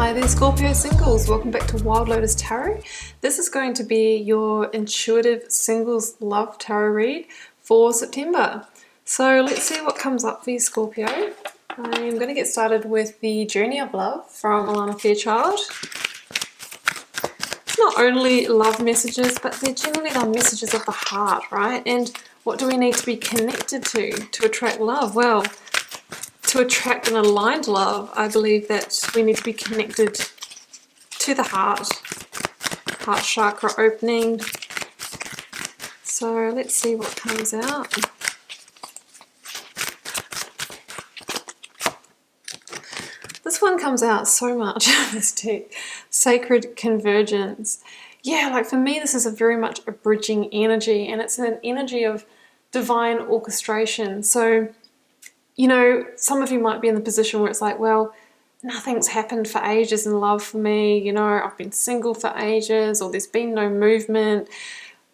Hi there Scorpio singles, welcome back to Wild Lotus Tarot. This is going to be your intuitive singles love tarot read for September. So let's see what comes up for you Scorpio. I'm going to get started with the Journey of Love from Alana Fairchild. It's not only love messages, but they're generally the messages of the heart, right? And what do we need to be connected to attract love? Well, to attract an aligned love, I believe that we need to be connected to the heart chakra opening. So let's see what comes out. This one comes out so much, this deck. Sacred convergence. Yeah, like for me, this is very much a bridging energy, and it's an energy of divine orchestration. So, you know, some of you might be in the position where it's like, well, nothing's happened for ages in love for me, you know, I've been single for ages, or there's been no movement.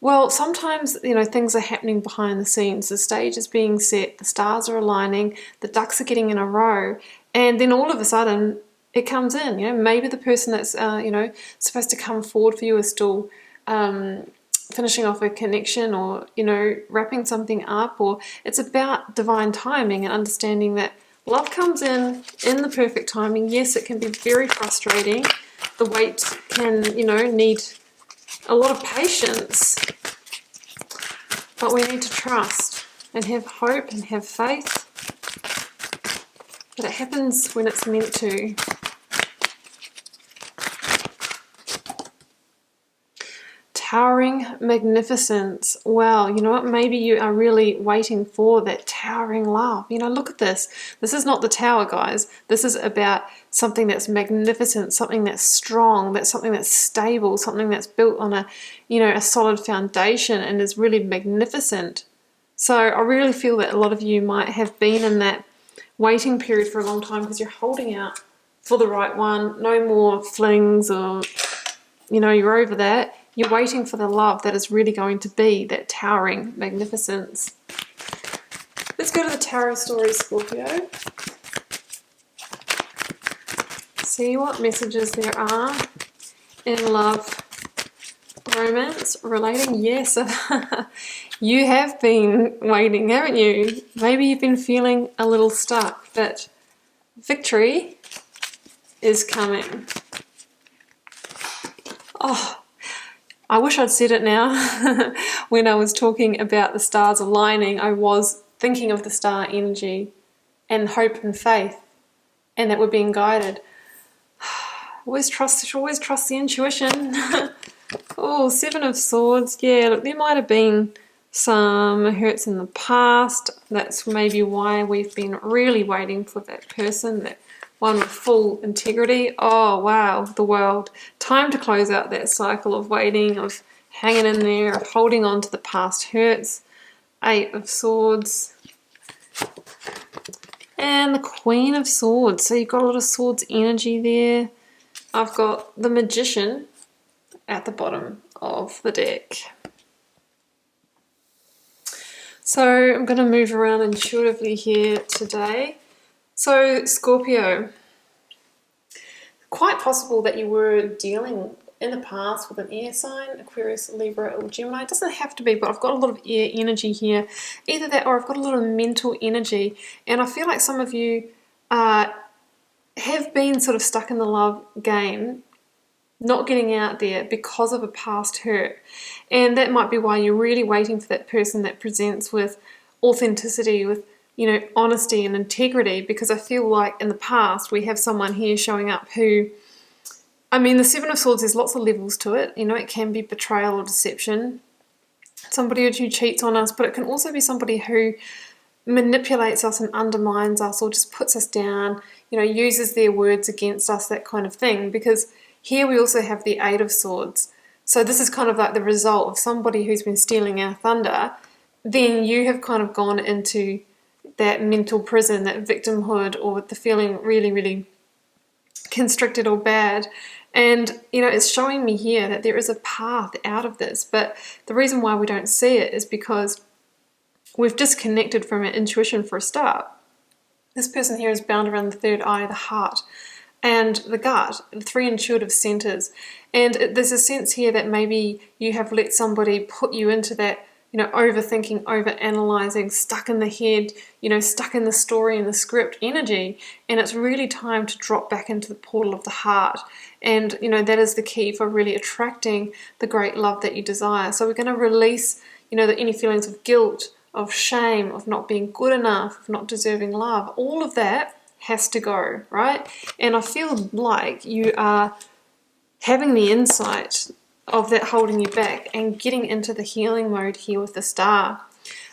Well, sometimes, you know, things are happening behind the scenes. The stage is being set, the stars are aligning, the ducks are getting in a row, and then all of a sudden it comes in. You know, maybe the person that's, you know, supposed to come forward for you is still finishing off a connection, or, you know, wrapping something up, or it's about divine timing and understanding that love comes in the perfect timing. Yes, it can be very frustrating. The wait can, you know, need a lot of patience, but we need to trust and have hope and have faith that it happens when it's meant to. Towering magnificence. Wow, you know what? Maybe you are really waiting for that towering love. You know, look at this. This is not the tower, guys. This is about something that's magnificent, something that's strong, that's something that's stable, something that's built on a, you know, a solid foundation and is really magnificent. So I really feel that a lot of you might have been in that waiting period for a long time because you're holding out for the right one. No more flings, or, you know, you're over that. You're waiting for the love that is really going to be that towering magnificence. Let's go to the tarot story, Scorpio. See what messages there are in love, romance, relating. Yes, you have been waiting, haven't you? Maybe you've been feeling a little stuck, but victory is coming. Oh, I wish I'd said it now. When I was talking about the stars aligning, I was thinking of the star energy and hope and faith, and that we're being guided. Always trust the intuition. Oh, Seven of Swords. Yeah, look, there might have been some hurts in the past. That's maybe why we've been really waiting for that person, that one with full integrity. Oh, wow, the world. Time to close out that cycle of waiting, of hanging in there, of holding on to the past hurts. Eight of Swords. And the Queen of Swords. So you've got a lot of Swords energy there. I've got the Magician at the bottom of the deck. So I'm going to move around intuitively here today. So Scorpio, quite possible that you were dealing in the past with an air sign, Aquarius, Libra, or Gemini. It doesn't have to be, but I've got a lot of air energy here. Either that, or I've got a lot of mental energy, and I feel like some of you have been sort of stuck in the love game, not getting out there because of a past hurt. And that might be why you're really waiting for that person that presents with authenticity, with, you know, honesty and integrity, because I feel like in the past we have someone here showing up who, I mean, the Seven of Swords, there's lots of levels to it. You know, it can be betrayal or deception, somebody who cheats on us, but it can also be somebody who manipulates us and undermines us, or just puts us down, you know, uses their words against us, that kind of thing. Because here we also have the Eight of Swords. So this is kind of like the result of somebody who's been stealing our thunder. Then you have kind of gone into that mental prison, that victimhood, or the feeling really, really constricted or bad. And, you know, it's showing me here that there is a path out of this. But the reason why we don't see it is because we've disconnected from our intuition for a start. This person here is bound around the third eye, the heart. and the gut, the 3 intuitive centers. And there's a sense here that maybe you have let somebody put you into that, overthinking, overanalyzing, stuck in the head, stuck in the story and the script energy. And it's really time to drop back into the portal of the heart. And, that is the key for really attracting the great love that you desire. So we're going to release, any feelings of guilt, of shame, of not being good enough, of not deserving love. All of that has to go, right? And I feel like you are having the insight of that holding you back and getting into the healing mode here with the Star.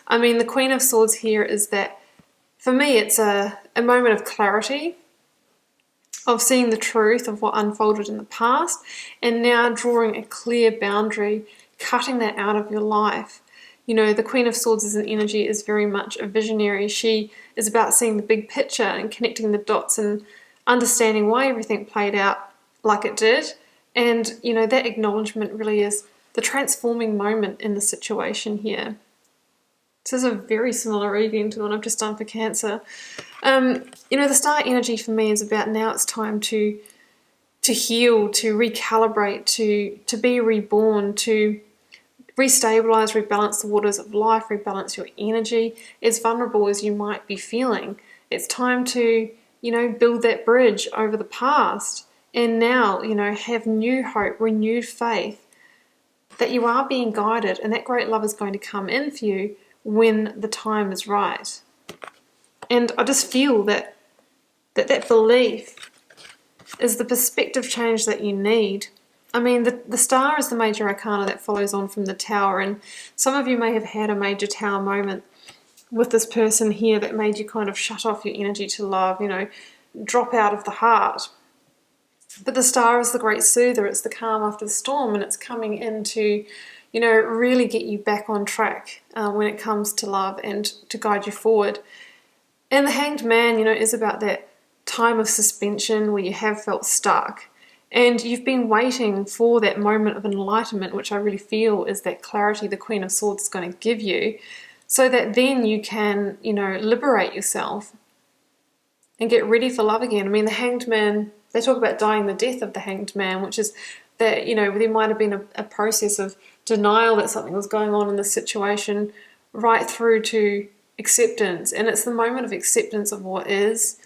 I mean, the Queen of Swords here is that, for me, it's a moment of clarity, of seeing the truth of what unfolded in the past, and now drawing a clear boundary, cutting that out of your life. The Queen of Swords as an energy is very much a visionary. She is about seeing the big picture and connecting the dots and understanding why everything played out like it did. And, that acknowledgement really is the transforming moment in the situation here. This is a very similar reading to the one I've just done for Cancer. The Star energy for me is about now it's time to heal, to recalibrate, to be reborn, to restabilize, rebalance the waters of life, rebalance your energy, as vulnerable as you might be feeling. It's time to, build that bridge over the past and now, have new hope, renewed faith that you are being guided and that great love is going to come in for you when the time is right. And I just feel that belief is the perspective change that you need. I mean, the Star is the major arcana that follows on from the Tower, and some of you may have had a major Tower moment with this person here that made you kind of shut off your energy to love, drop out of the heart. But the Star is the great soother, it's the calm after the storm, and it's coming in to, really get you back on track when it comes to love and to guide you forward. And the Hanged Man, is about that time of suspension where you have felt stuck. And you've been waiting for that moment of enlightenment, which I really feel is that clarity the Queen of Swords is going to give you, so that then you can, liberate yourself and get ready for love again. I mean, the Hanged Man, they talk about dying the death of the Hanged Man, which is that, there might have been a process of denial that something was going on in the situation right through to acceptance. And it's the moment of acceptance of what is,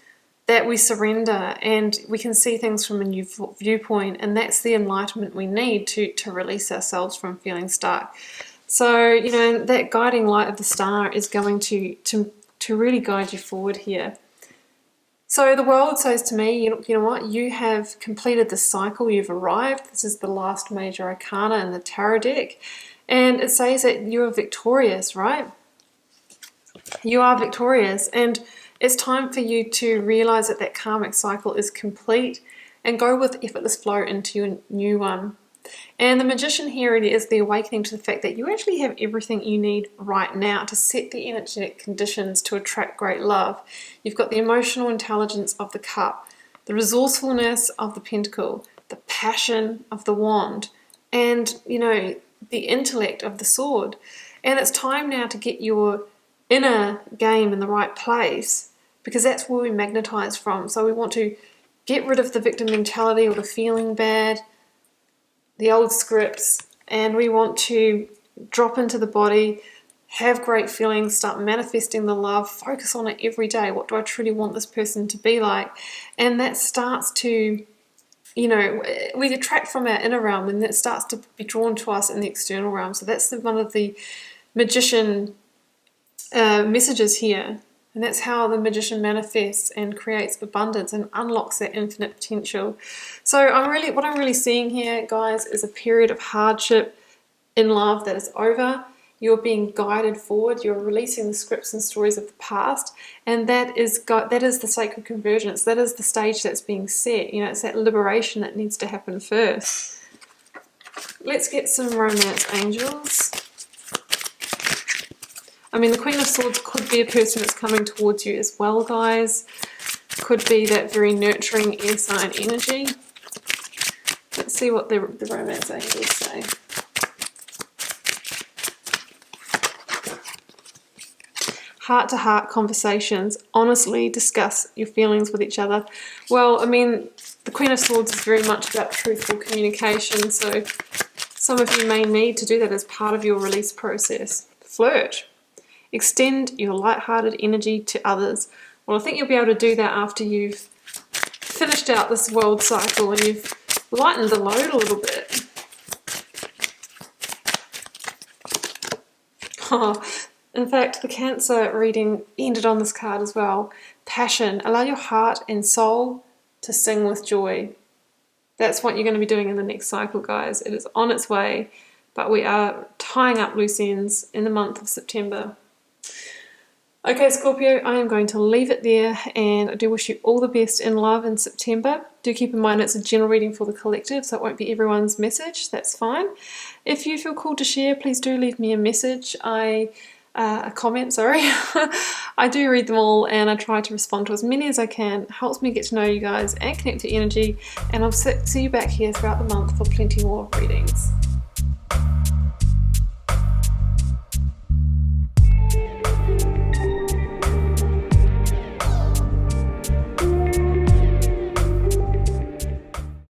that we surrender and we can see things from a new viewpoint, and that's the enlightenment we need to release ourselves from feeling stuck. So, that guiding light of the Star is going to really guide you forward here. So the world says to me, you know what, you have completed the cycle, you've arrived. This is the last major arcana in the tarot deck, and it says that you are victorious, right? You are victorious, and it's time for you to realize that karmic cycle is complete and go with effortless flow into your new one. And the Magician here, it is the awakening to the fact that you actually have everything you need right now to set the energetic conditions to attract great love. You've got the emotional intelligence of the Cup, the resourcefulness of the Pentacle, the passion of the Wand, and, the intellect of the Sword. And it's time now to get your inner game in the right place, because that's where we magnetize from. So we want to get rid of the victim mentality or the feeling bad, the old scripts, and we want to drop into the body, have great feelings, start manifesting the love, focus on it every day. What do I truly want this person to be like? And that starts to, we attract from our inner realm, and that starts to be drawn to us in the external realm. So that's one of the Magician messages here. And that's how the Magician manifests and creates abundance and unlocks that infinite potential. So what I'm really seeing here, guys, is a period of hardship in love that is over. You're being guided forward. You're releasing the scripts and stories of the past, and that is the sacred convergence. That is the stage that's being set. It's that liberation that needs to happen first. Let's get some romance angels. I mean, the Queen of Swords could be a person that's coming towards you as well, guys. Could be that very nurturing air sign energy. Let's see what the romance angels say. Heart-to-heart conversations. Honestly discuss your feelings with each other. Well, I mean, The Queen of Swords is very much about truthful communication, so some of you may need to do that as part of your release process. Flirt. Extend your light-hearted energy to others. Well, I think you'll be able to do that after you've finished out this world cycle and you've lightened the load a little bit. Oh, in fact, the Cancer reading ended on this card as well. Passion. Allow your heart and soul to sing with joy. That's what you're going to be doing in the next cycle, guys. It is on its way, but we are tying up loose ends in the month of September. Okay, Scorpio, I am going to leave it there, and I do wish you all the best in love in September. Do keep in mind it's a general reading for the collective, so it won't be everyone's message. That's fine. If you feel called to share, please do leave me a message. A comment, sorry. I do read them all, and I try to respond to as many as I can. It helps me get to know you guys and connect to energy, and I'll see you back here throughout the month for plenty more readings.